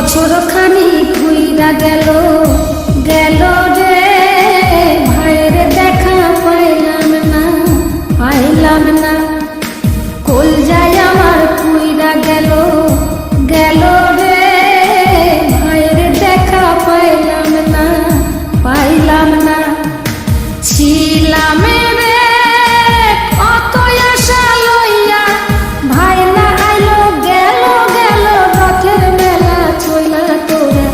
বছর খানি ঘুইরা গেল গেল রে ভাইয়ের দেখা পাইলাম না কল যায় আমার ঘুইরা গেল গেল রে ভাইয়ের দেখা পাইলাম না ছিলাম রে কত আশা লইয়া ভাই না আইলো গেল রথের মেলা চইলা তোরা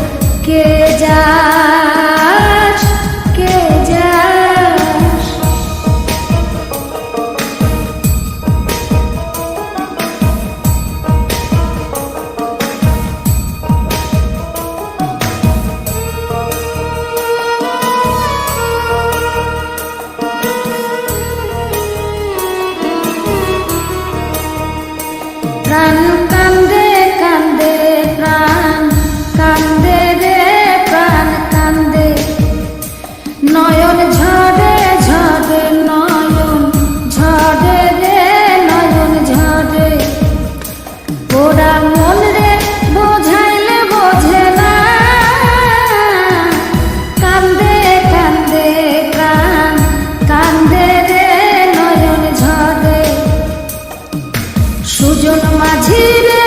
কে যাস প্রাণ কান্দে কান্দে প্রাণ কান্দে রে প্রাণ কান্দে নয়ন ঝরে ঝরে নয়ন ঝরে রে নয়ন ঝরে ওরা মন রে বোঝাইলে বোঝে না কান্দে কান্দে প্রাণ কান্দে রে নয়ন ঝরে সুজন মাঝি রে